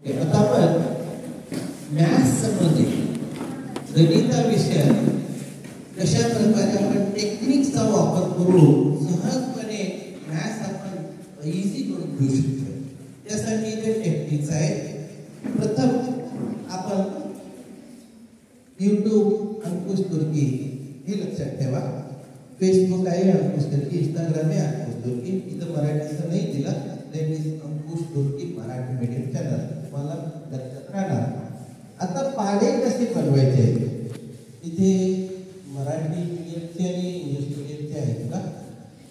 आता आपण मॅथ्स संबंधित गणिता विषयात कशा प्रकारे आपण टेक्निकचा वापर करून सहजपणे मॅथ्स आपण इझी करून घेऊ शकतो त्यासाठी जे टेक्निक्स आहेत प्रथम आपण YouTube अंकुश तुर्की हे लक्षात ठेवा फेसबुक आहे अंकुश तुर्की इंस्टाग्राम आहे अंकुश तुर्की इथं मराठीचं नाही दिलं that is Ankush Turki Marathi medium channel तुम्हाला लक्षात राहणार आता पाढे कसे बनवायचे इथे मराठी मीडियमचे आणि इंग्लिश मीडियमचे आहेत का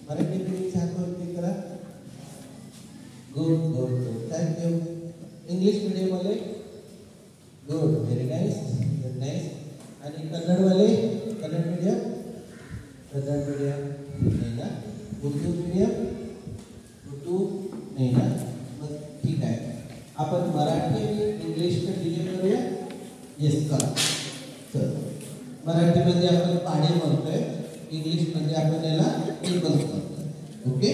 मराठी मीडियमचे हातवरती करा good good good thank you English medium वाले गुड व्हेरी नाइस नाइस आणि कन्नड वाले कन्नड मीडियम नाही ना उर्दू मीडियम उर्दू नाही ना मग ठीक आहे आपण मराठी आणि इंग्लिश कंटिन्यू करूया येस का चल मराठीमध्ये आपण पाढे म्हणतोय इंग्लिशमध्ये आपण याला टेबल म्हणतोय ओके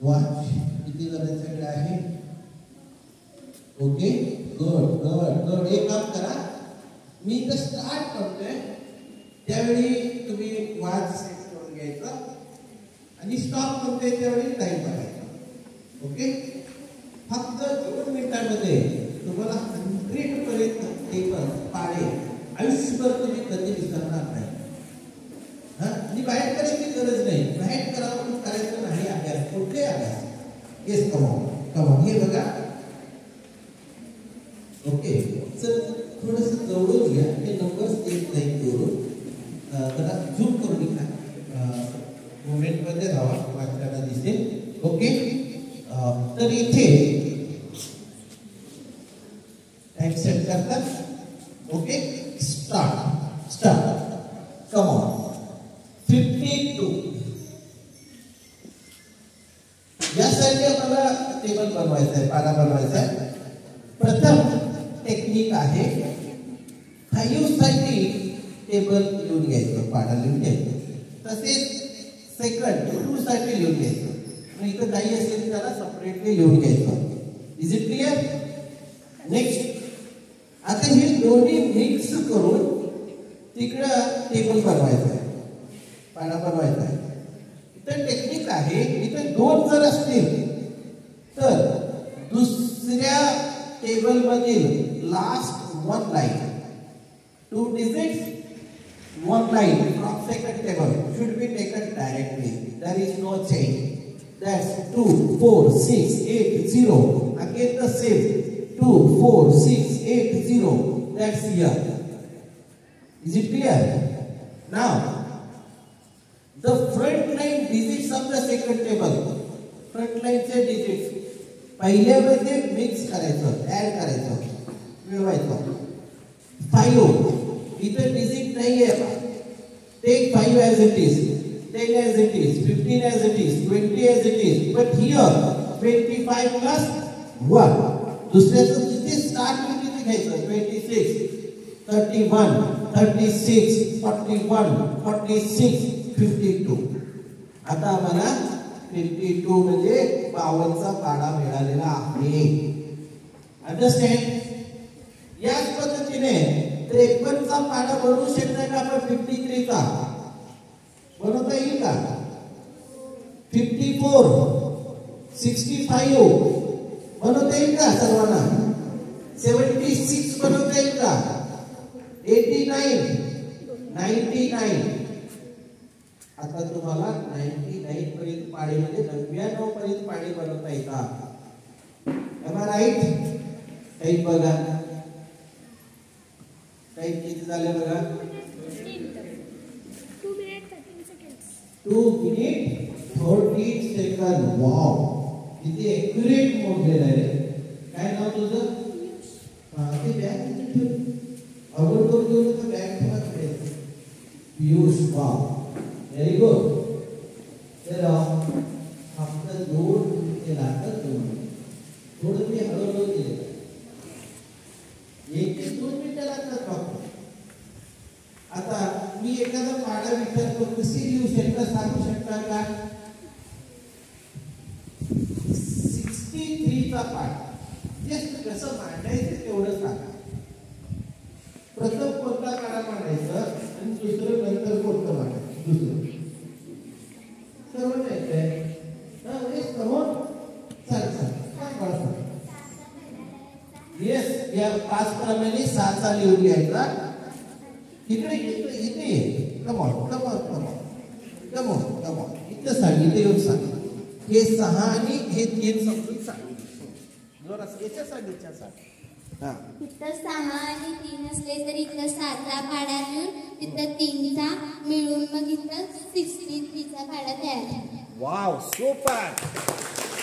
वॉच किती जणांच्याकडे आहे ओके गुड गुड गुड एक काम करा मी तर स्टार्ट करतोय त्यावेळी तुम्ही वॉच सेट करून घ्यायचा आणि स्टॉप करतोय त्यावेळी टाइम बघायचा ओके फक्त 2 मिनिटांमध्ये तुम्हाला 100 पर्यंत टेबल पाढे आयुष्यभर तुम्ही कधी विसरणार नाही आणि बाहेर करायची गरज नाही बाहेर करावं करायचं नाही अभ्यास कुठे अभ्यास येस कमॉन हे बघा ओके सर थोडंसं जवळून घ्या हे नंबर्स येत नाही करून जरा झूम करून घ्या मोमेंटमध्ये राहा वाचताना दिसेल ओके तर इथे टाइम सेट करतात okay start start come on 52 यासाठी मला टेबल बनवायचं आहे पाढा बनवायचा आहे प्रथम टेक्निक आहे 5 साठी टेबल लिहून घ्यायचं पाढा लिहून घ्यायचं तसेच सेकंड 2 साठी लिहून घ्यायचं आणि इथं काही असेल त्याला सेपरेटली लिहून घ्यायचं इज इट क्लियर नेक्स्ट आता हे दोन्ही मिक्स करून तिकडं टेबल बनवायचं आहे पाढा बनवायचा आहे इथं टेक्निक आहे इथं 2 जर असतील तर दुसऱ्या टेबल मधील last 1 line 2 digits 1 line from second table should be taken directly there is no change that's 2 4 6 8 0 again the same 2 4 6 8 0 that's here is it clear now the front line digits of the second table front line चे digits पहिल्यामध्ये mix करायचं add करायचं मिळवायचं 5 इथं digit नाही आहे take 5 as it is 10 as it is 15 as it is 20 as it is but here 25 plus 1 दुसऱ्याचं जिथे start होईल तिथे घ्यायचं 26 31 36 41 46 52 आता आम्हाला 52 म्हणजे 52 चा पाढा मिळालेला आहे अंडरस्टँड याच पद्धतीने 53 चा पाढा बनवू शकता का आपण 53 चा बनवता येईल का 54 65 बनवता येईल का सर्वांना 76 बनवता येईल का 89 99 आता तुम्हाला 99 पर्यंत पाढे म्हणजे 99 पर्यंत पाढे बनवता येतात एम आय राईट काही बघा टाइम किती झाले बघा 2 minutes 13 seconds वाव किती एक्युरेट मोजलेलं आहे काय नाव तुझं ते बॅग अवघड करून घेऊन तर बॅग ठेवा पियुष वाव व्हेरी गुड तर फक्त 2 मिनिटे लागतात थोडं मी हळूहळू केलं 1 ते 2 मिनिटं लागतात फक्त आता मी एखादा पाढा विचारतो कशी लिहू शकता सांगू शकता का 63 चा प्रथम कोणता काढा मांडायचं आणि दुसरं नंतर कोणतं मांडायचं दुसरं सर्व माहिती समोर येस या 5 प्रमाणे 6 लिहून घ्यायचा इकडे इथे कमॉन इथं सांग इथे येऊन सांग हे 6 आणि हे 3 समजून सांग जोरात याच्या सांग हा तिथं 6 आणि 3 असले तर इथं 7चा पाडा मिळून तिथं 3चा मिळून मग इथं 63चा पाडा तयार. वाव सुपर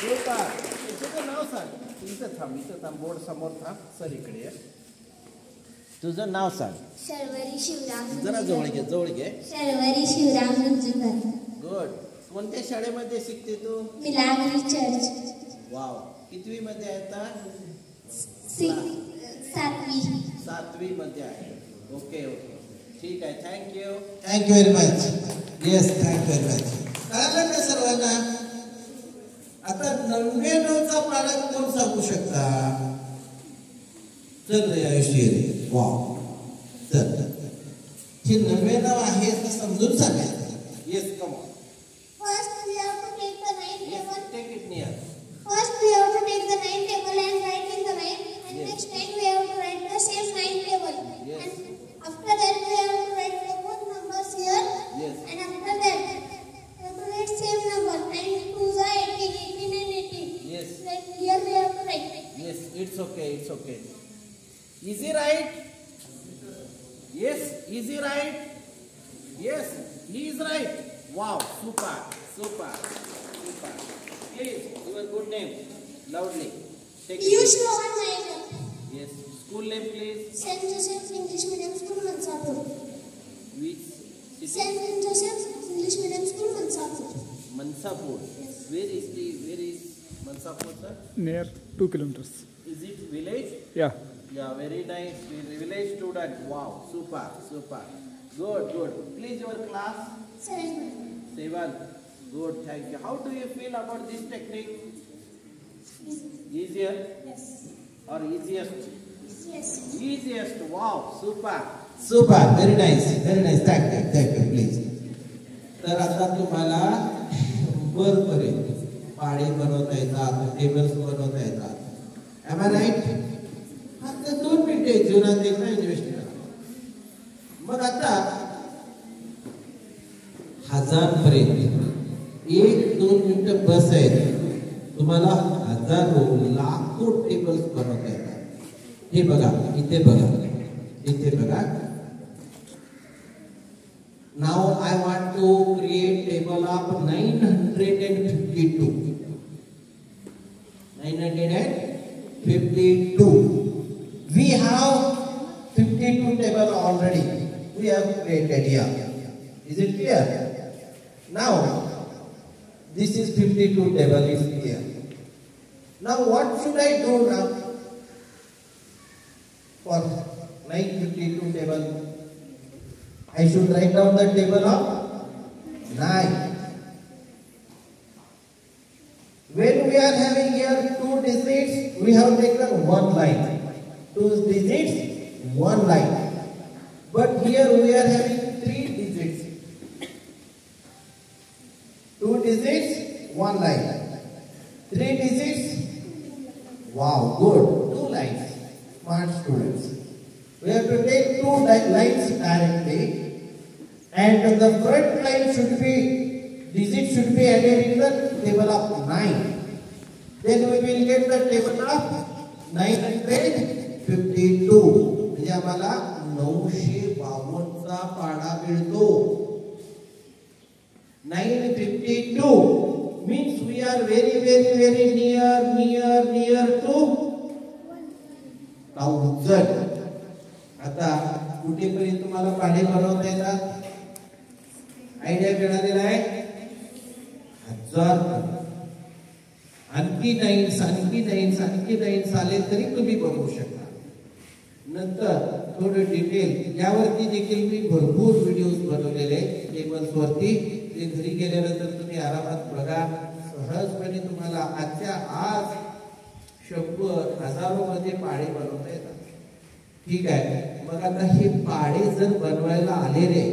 तुझं नाव सांग इथं थांब बोर्ड समोर थांब सर इकडे तुझं नाव सांग. शर्वरी शिवराम. जरा जवळ घे. शर्वरी शिवराम गुंजकर. गुड. कोणत्या शाळेमध्ये शिकते तू? मिलाग्री चर्च. वाव कितवी मध्ये आहे आता? 7वी मध्ये आहे. ओके ठीक आहे. Thank you very much. Yes thank you very much. कळलं का सर्वांना? आता 99चा पाडा कोण सांगू शकता? चल रे आयुष्य वाव चल हे 99 आहे ते समजून सांगायचं. Yes come on. First we have to take the 9 table. Take it near. First we have to take the 9 table and write in the 9 and Yes. next time we have to write the same 9 table. Yes. And after that we have to write the both numbers here. Yes. And after that we have to write same number 9 2s are 18 18 and 18. Yes. Then here we have to write. Yes, it's okay. Easy right? Yes, easy right? Yes, he is right. Wow, super. Please, your good name, loudly. Take it. Piyush Rohan Nair. Yes, school name please. St. Joseph's English Medium School, Mansapur. Which city? St. Joseph's English Medium School, Mansapur. Mansapur. Yes. Where is Mansapur, sir? Near 2 kilometers. Is it village? Yeah. Yeah, very nice. Village student. Wow, super. Good. Please, your class? 7. Good, thank you. How do you feel about this technique? Easier? Yes. Or easiest? Yes. Easiest. Wow, super. Very nice. Thank you, please. तर आता तुम्हाला वरपर्यंत पाढे बनवता येतात, tables बनवता येतात. Am I right? आता 2 मिनिटे जीवनात एकदा इन्व्हेस्ट करा. मग आता 1000 पर्यंत 1-2 मिनिटं बस आहे. तुम्हाला हजारो लाखो टेबल्स बनवता येतात. हे बघा इथे बघा. Now I want to create table of 952. 952. We have 52 table already. We have created here. Is it clear? Now, this is 52 table is here. Now, what should I do now? For 952 table, I should write down the table of 9. When we are having here 2 digits, we have taken 1 line. 2 digits, 1 line. But here we are having 3 digits. 2 digits, 1 line. 3 digits. Wow, good. 2 lines. Smart students. We have to take 2 lines directly, and the front line should be added in the table of 9. Then we will get the table of 952. म्हणजे आम्हाला 952 चा पाढा मिळतो. 952 means we are very near to 1000. आता कुठेपर्यंत तुम्हाला पाढे बनवता येतात? Idea मिळालेला आहे? 1000. आणखी नाईन्स आले तरी तुम्ही बनवू शकता. नंतर थोडं डिटेल यावरती देखील मी भरपूर व्हिडिओज बनवलेले टेबल्स वरती. ते घरी गेल्यानंतर तुम्ही आरामात बघा. सहजपणे तुम्हाला आजच्या आज 100 हजारो मध्ये पाढे बनवता येतात. ठीक आहे. मग मग आता हे पाडे जर बनवायला आले रे,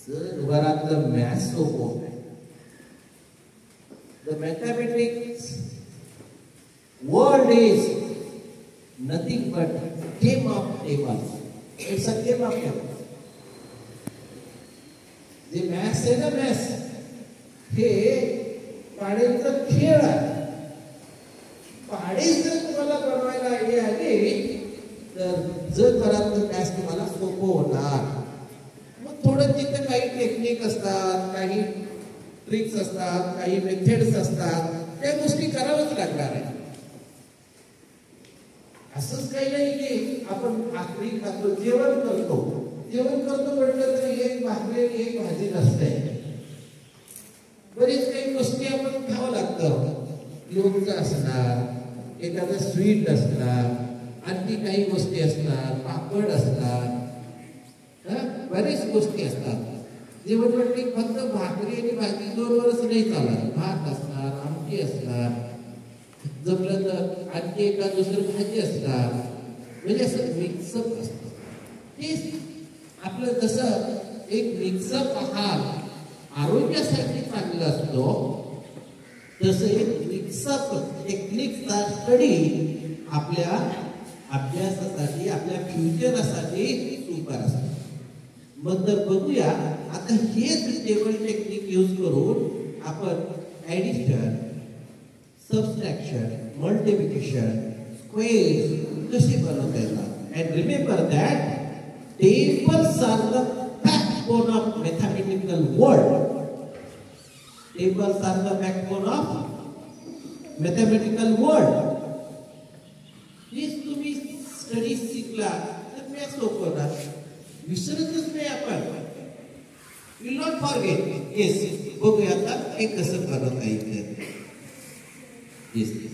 जर घरातलं मॅथ्स सोपं, the mathematics world is nothing but game of tables. It's a game of tables. जे मॅथ्स आहे ना, मॅथ्स हे पाड्यांचा खेळ आहे. पाडे जर तुम्हाला बनवायला आयडिया आली तर जगभरातलं मॅथ्स तुम्हाला सोपं होणार. मग थोडं तिथं काही टेक्निक असतात, काही ट्रिक्स असतात, काही मेथड्स असतात, त्या गोष्टी कराव्याच लागणार आहे. असंच काही नाही की आपण भाकरी खातो, जेवण करतो म्हटलं तर एक भाकरी एक भाजी नसते. बरीच काही गोष्टी आपण खावं लागतं. लोणचं असणार, एखादं स्वीट असणार, आणखी काही गोष्टी असतात, पापड असतात, बरेच गोष्टी असतात. जेवण म्हटली फक्त भाकरी आणि भाजी दोनवरच नाही चालत. भात असणार, आमटी असणार, जमलं तर आणखी एका दुसरं भाजी असणार, म्हणजे असं मिक्सअप असतं. तेच आपलं जसं एक मिक्सअप आहार आरोग्यासाठी चांगला असतो, तसं एक मिक्सअप टेक्निकचा स्टडी आपल्या अभ्यासासाठी, आपल्या फ्युचरसाठी सुपर असतो. मग तर बघूया आता हेच टेबल टेक्निक यूज करून आपण ऍडिशन, सबट्रॅक्शन, मल्टिप्लिकेशन, स्क्वेअर कसे बनवता येतात. And remember that tables are the backbone of mathematical world. Tables are the backbone of mathematical world. हेच तुम्ही स्टडी शिकला तर मॅथ्स सोपं ना, विसरतच नाही आपण. Will not forget. येस, बघूया आता हे कसं बनवता येईल. येस.